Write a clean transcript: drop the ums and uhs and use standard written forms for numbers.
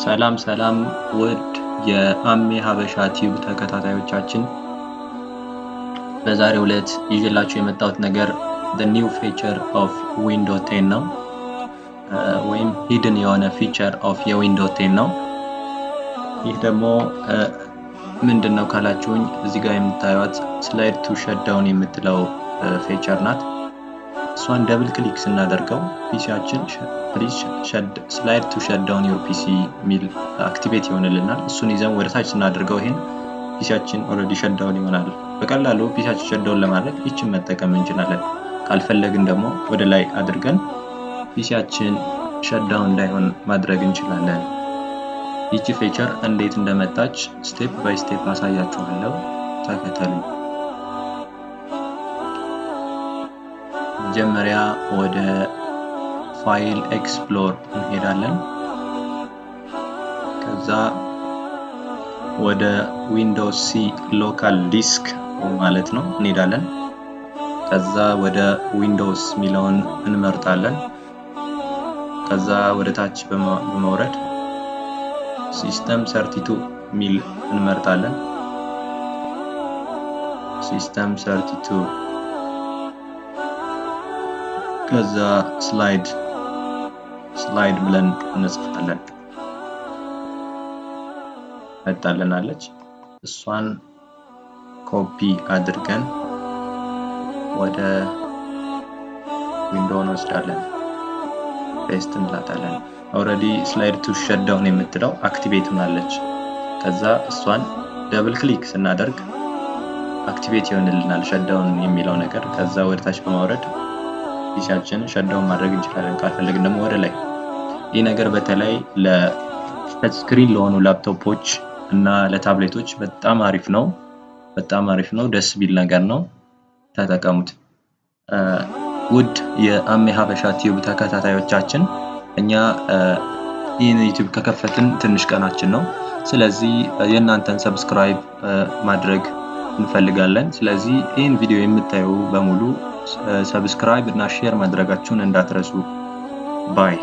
ሰላም ውድ የአሜ ሀበሻ ቲዩብ ተከታታዮቻችን፣ በዛሬው ዕለት ይዤላችሁ የመጣሁት ነገር the new feature of Windows 10 ነው ወይም hidden የሆነ feature of የዊንዶውስ 10 ነው። ይህ ደግሞ ምንድነው ካላችሁኝ እዚህ ጋር የምታዩት SlideToShutDown የምትለው feature ናት። እሷን ደብል ክሊክ ስናደርገው ፒሲያችን please SlideToShutDown your PC ሚል አክቲቬት ይሆንልናል። እሱን ይዘን ወደ ታች ስናደርገው ይሄን ፒሲያችን ኦልሬዲ ሸትዳውን ይሆናል። በቀላሉ ፒሲያችን ሸትዳውን ለማድረግ ይችን መጠቀም እንችላለን። ካልፈለግን ደግሞ ወደ ላይ አድርገን ፒሲያችን ሸትዳውን እንዳይሆን ማድረግ እንችላለን። ይቺ ፊቸር እንዴት እንደመጣች ስቴፕ ባይ ስቴፕ አሳያችኋለሁ። ተከተሉኝ። መጀመሪያ ወደ ፋይል ኤክስፕሎር እንሄዳለን። ከዛ ወደ ዊንዶውስ ሲ ሎካል ዲስክ ማለት ነው እንሄዳለን። ከዛ ወደ ዊንዶውስ ሚለውን እንመርጣለን። ከዛ ወደ ታች በመውረድ ሲስተም 32 ሚል እንመርጣለን። ሲስተም 32 ከዛ ስላይድ ብለን እንጽፋለን። መጣልናለች። እሷን ኮፒ አድርገን ወደ ዊንዶው እንወስዳለን። ፔስት እንላታለን። ኦልሬዲ SlideToShutDown የምትለው አክቲቬት ሆናለች። ከዛ እሷን ደብል ክሊክ ስናደርግ አክቲቬት ይሆንልናል ሸትዳውን የሚለው ነገር። ከዛ ወደ ታች በማውረድ ፒሲያችን ሸትዳውን ማድረግ እንችላለን። ካልፈለግን ደግሞ ወደ ላይ። ይህ ነገር በተለይ ለተች ስክሪን ለሆኑ ላፕቶፖች እና ለታብሌቶች በጣም አሪፍ ነው። ደስ ቢል ነገር ነው። ተጠቀሙት። ውድ የአሜ ሀበሻ ቲዩብ ተከታታዮቻችን፣ እኛ ይህን ዩቲዩብ ከከፈትን ትንሽ ቀናችን ነው። ስለዚህ የእናንተን ሰብስክራይብ ማድረግ እንፈልጋለን። ስለዚህ ይህን ቪዲዮ የምታዩ በሙሉ ሰብስክራይብ እና ሼር ማድረጋችሁን እንዳትረሱ። ባይ